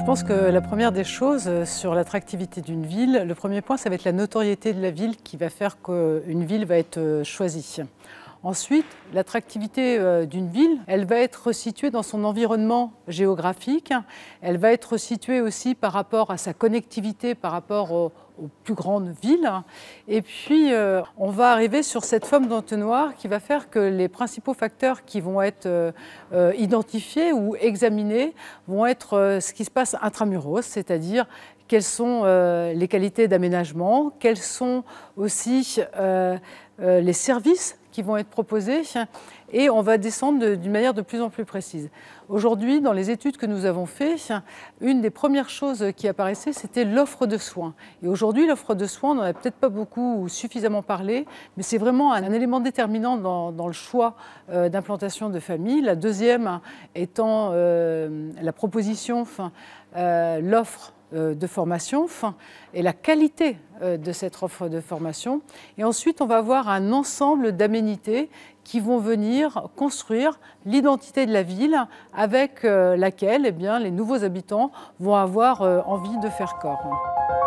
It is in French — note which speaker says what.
Speaker 1: Je pense que la première des choses sur l'attractivité d'une ville, le premier point, ça va être la notoriété de la ville qui va faire qu'une ville va être choisie. Ensuite, l'attractivité d'une ville, elle va être située dans son environnement géographique, elle va être située aussi par rapport à sa connectivité, par rapport aux plus grandes villes. Et puis, on va arriver sur cette forme d'entonnoir qui va faire que les principaux facteurs qui vont être identifiés ou examinés vont être ce qui se passe intramuros, c'est-à-dire quelles sont les qualités d'aménagement, quels sont aussi les services qui vont être proposés, et on va descendre d'une manière de plus en plus précise. Aujourd'hui, dans les études que nous avons faites, une des premières choses qui apparaissait, c'était l'offre de soins. Et aujourd'hui, l'offre de soins, on n'en a peut-être pas beaucoup ou suffisamment parlé, mais c'est vraiment un élément déterminant dans le choix d'implantation de famille. La deuxième étant la proposition, l'offre de formation et la qualité de cette offre de formation. Et ensuite, on va avoir un ensemble d'aménités qui vont venir construire l'identité de la ville avec laquelle les nouveaux habitants vont avoir envie de faire corps.